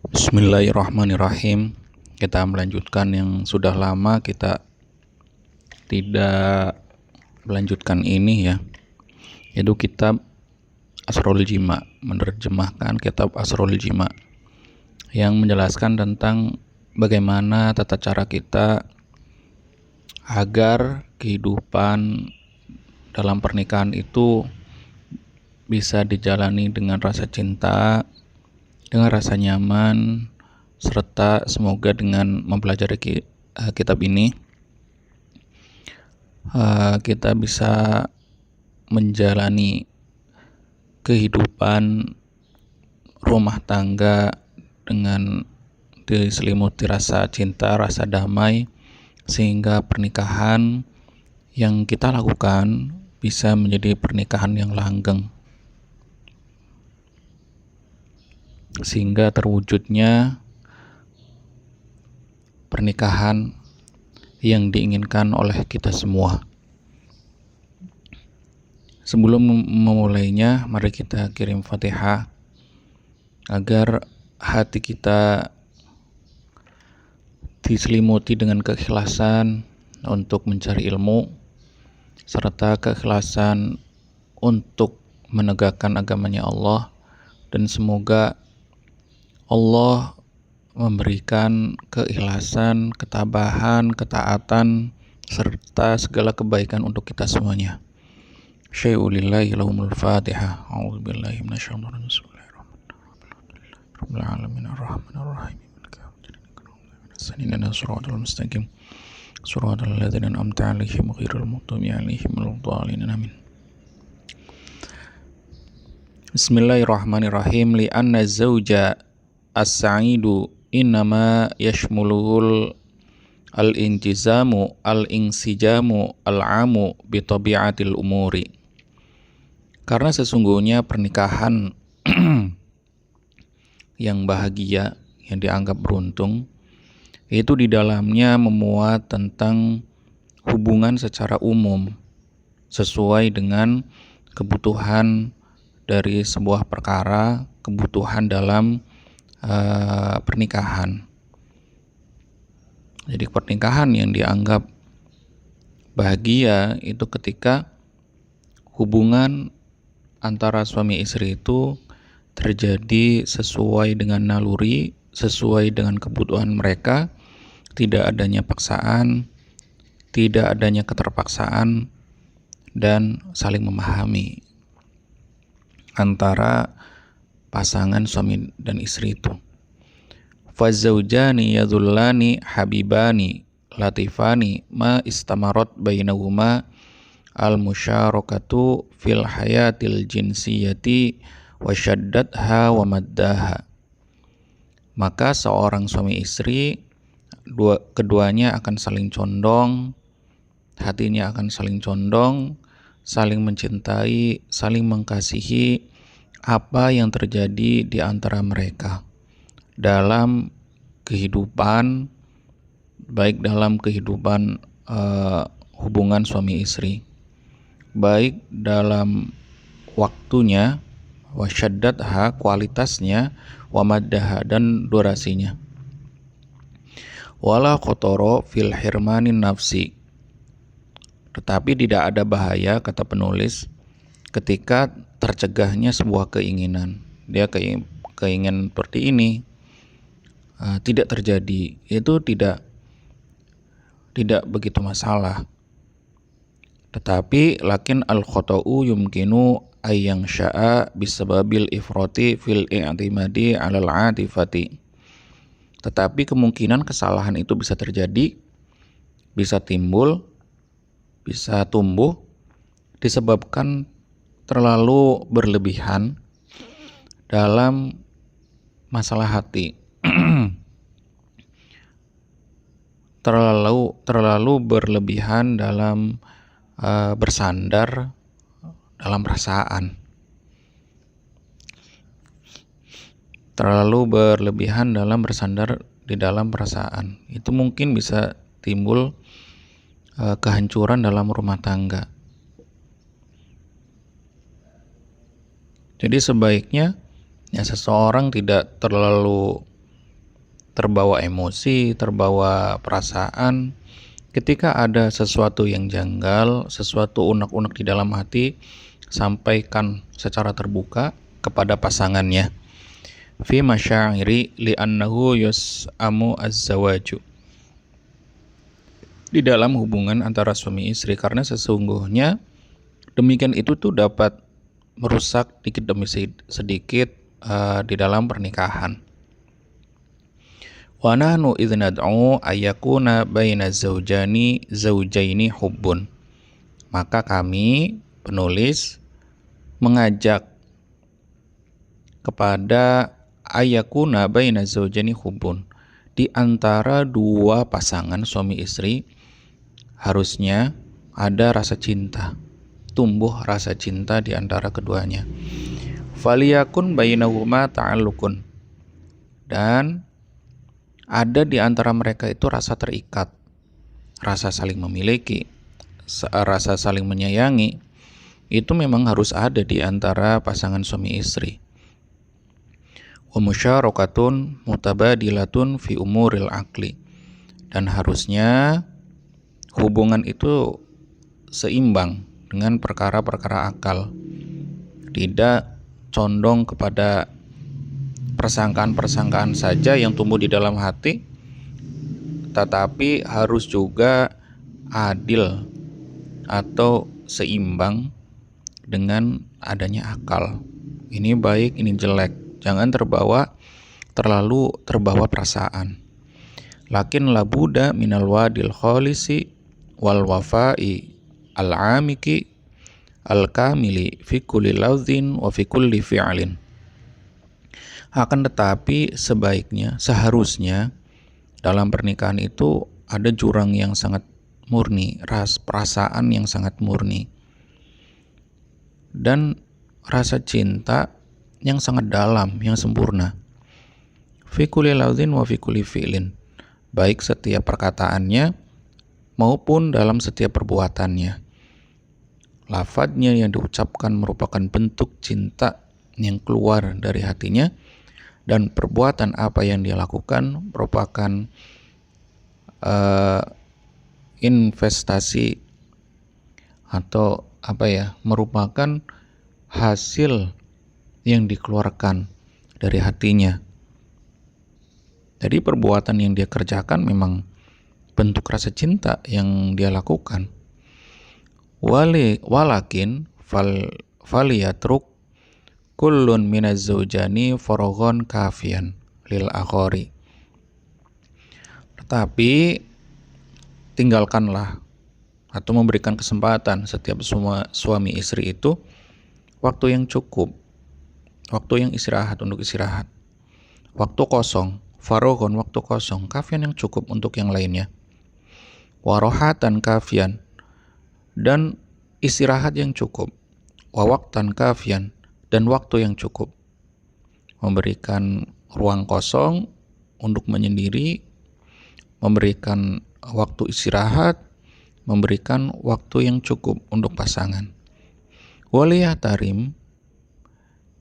Bismillahirrahmanirrahim. Kita melanjutkan yang sudah lama kita tidak melanjutkan ini ya, yaitu kitab Asrul Jima, menerjemahkan kitab Asrul Jima yang menjelaskan tentang bagaimana tata cara kita agar kehidupan dalam pernikahan itu bisa dijalani dengan rasa cinta, dengan rasa nyaman, serta semoga dengan mempelajari kitab ini kita bisa menjalani kehidupan rumah tangga dengan diselimuti rasa cinta, rasa damai, sehingga pernikahan yang kita lakukan bisa menjadi pernikahan yang langgeng, sehingga terwujudnya pernikahan yang diinginkan oleh kita semua. Sebelum memulainya, mari kita kirim Fatihah agar hati kita diselimuti dengan keikhlasan untuk mencari ilmu, serta keikhlasan untuk menegakkan agamanya Allah, dan semoga Allah memberikan keikhlasan, ketabahan, ketaatan, serta segala kebaikan untuk kita semuanya. Syai'ulillahi lahumul fatihah. A'udzubillahi minasyaitonir rajim. Rabbil alamin arrahmanir rahim. Sanina siratal mustaqim. Siratal ladzina an'amta 'alaihim ghairil maghdubi 'alaihim waladdallin. Amin. Bismillahirrahmanirrahim. Li'anna zauja as-sa'idu innama yashmuluhul al-intizamu al-insijamu al-amu bi tabi'atil umuri. Karena sesungguhnya pernikahan yang bahagia, yang dianggap beruntung, itu di dalamnya memuat tentang hubungan secara umum sesuai dengan kebutuhan dari sebuah perkara, kebutuhan dalam pernikahan. Jadi pernikahan yang dianggap bahagia itu ketika hubungan antara suami istri itu terjadi sesuai dengan naluri, sesuai dengan kebutuhan mereka, tidak adanya paksaan, tidak adanya keterpaksaan, dan saling memahami antara pasangan suami dan istri itu. Fazaujani yadhullani habibani latifani ma istamarat bainahuma al-musyarakatu fil hayatil jinsiyati wa syaddatha wa maddaha. Maka seorang suami istri keduanya akan saling condong, hatinya akan saling condong, saling mencintai, saling mengasihi apa yang terjadi di antara mereka dalam kehidupan, baik dalam kehidupan hubungan suami istri, baik dalam waktunya, wasyaddatha kualitasnya, wamaddaha dan durasinya. Wala qotoro fil hirmanin nafsi. Tetapi tidak ada bahaya, kata penulis, ketika tercegahnya sebuah keinginan. Dia keingin seperti ini, tidak terjadi, itu tidak begitu masalah. Tetapi lakin al-khota'u yumkinu ayyang sya'a bisababil ifrati fil i'timadi 'alal 'atifati. Tetapi kemungkinan kesalahan itu bisa terjadi, bisa timbul, bisa tumbuh disebabkan terlalu berlebihan dalam masalah hati. terlalu berlebihan dalam bersandar dalam perasaan. Terlalu berlebihan dalam bersandar di dalam perasaan. Itu mungkin bisa timbul kehancuran dalam rumah tangga. Jadi sebaiknya ya seseorang tidak terlalu terbawa emosi, terbawa perasaan. Ketika ada sesuatu yang janggal, sesuatu unek-unek di dalam hati, sampaikan secara terbuka kepada pasangannya. Fi masyairi li'annahu yus'amu az-zawaju. Di dalam hubungan antara suami istri, karena sesungguhnya demikian itu tuh dapat merusak sedikit demi sedikit di dalam pernikahan. Wa nahnu idz nad'u ayyakuna baina zaujaini hubbun. Maka kami penulis mengajak kepada ayyakuna baina zaujaini hubbun, di antara dua pasangan suami istri harusnya ada rasa cinta, tumbuh rasa cinta di antara keduanya. Faliyakun bainahuma ta'alluqun, dan ada di antara mereka itu rasa terikat, rasa saling memiliki, rasa saling menyayangi. Itu memang harus ada di antara pasangan suami istri. Wa musyarakatun mutabadilatun fi umuril aqli, dan harusnya hubungan itu seimbang dengan perkara-perkara akal, tidak condong kepada persangkaan-persangkaan saja yang tumbuh di dalam hati, tetapi harus juga adil atau seimbang dengan adanya akal. Ini baik, ini jelek. Jangan terlalu terbawa perasaan. Lakin labuda minal wadil khalisi wal wafai al-amiki al-kamili fi kulli lafzin wa fi kulli fi'lin. Akan tetapi seharusnya dalam pernikahan itu ada jurang yang sangat murni, perasaan yang sangat murni, dan rasa cinta yang sangat dalam, yang sempurna. Fi kulli lafzin wa fi kulli fi'lin, baik setiap perkataannya maupun dalam setiap perbuatannya. Lafadznya yang diucapkan merupakan bentuk cinta yang keluar dari hatinya, dan perbuatan apa yang dia lakukan merupakan investasi atau merupakan hasil yang dikeluarkan dari hatinya. Jadi perbuatan yang dia kerjakan memang bentuk rasa cinta yang dia lakukan. Walakin faliyatruk kullun minaz zaujani faraghon kafian lil akhari. Tetapi tinggalkanlah atau memberikan kesempatan setiap suami istri itu waktu yang cukup, waktu yang istirahat, untuk istirahat, waktu kosong, faraghon, waktu kosong, kafian yang cukup untuk yang lainnya, warohatan kafian, dan istirahat yang cukup, wawaktan kafian, dan waktu yang cukup. Memberikan ruang kosong untuk menyendiri, memberikan waktu istirahat, memberikan waktu yang cukup untuk pasangan. Waliyahtarim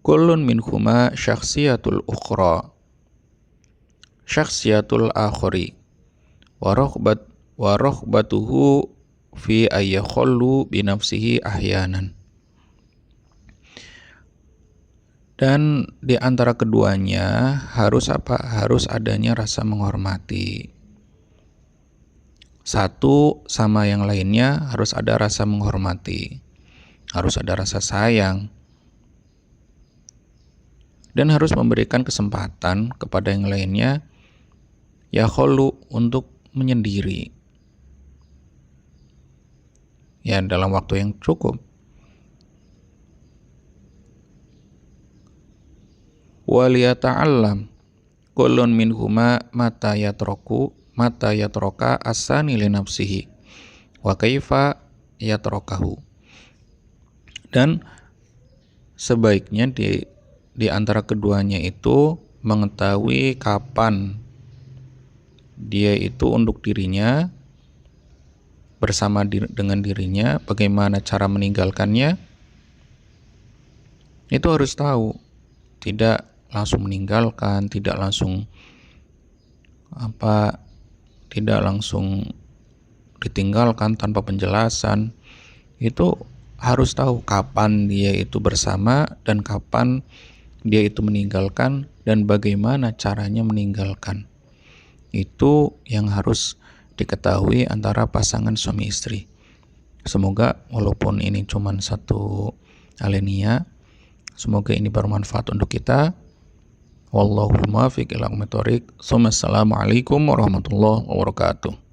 kullun minhuma syakhsiyatul ukhra, syakhsiyatul akhari, wa raghbatuhu fi ayyakhallu binafsihi ahyanan. Dan di antara keduanya harus adanya rasa menghormati. Satu sama yang lainnya harus ada rasa menghormati, harus ada rasa sayang, dan harus memberikan kesempatan kepada yang lainnya yakhulu, untuk menyendiri, ya, dalam waktu yang cukup. Waliyata'allam kullun minhuma mata yatroka asani li nafsihi wa kaifa yatrokahu. Dan sebaiknya di antara keduanya itu mengetahui kapan dia itu untuk dirinya, bersama dengan dirinya, bagaimana cara meninggalkannya. Itu harus tahu, tidak langsung meninggalkan, tidak langsung apa tidak langsung ditinggalkan tanpa penjelasan. Itu harus tahu kapan dia itu bersama dan kapan dia itu meninggalkan dan bagaimana caranya meninggalkan. Itu yang harus diketahui antara pasangan suami istri. Semoga walaupun ini cuma satu alenia, semoga ini bermanfaat untuk kita. Wallahu muwaffiq ila aqwamit thoriq. Assalamualaikum warahmatullahi wabarakatuh.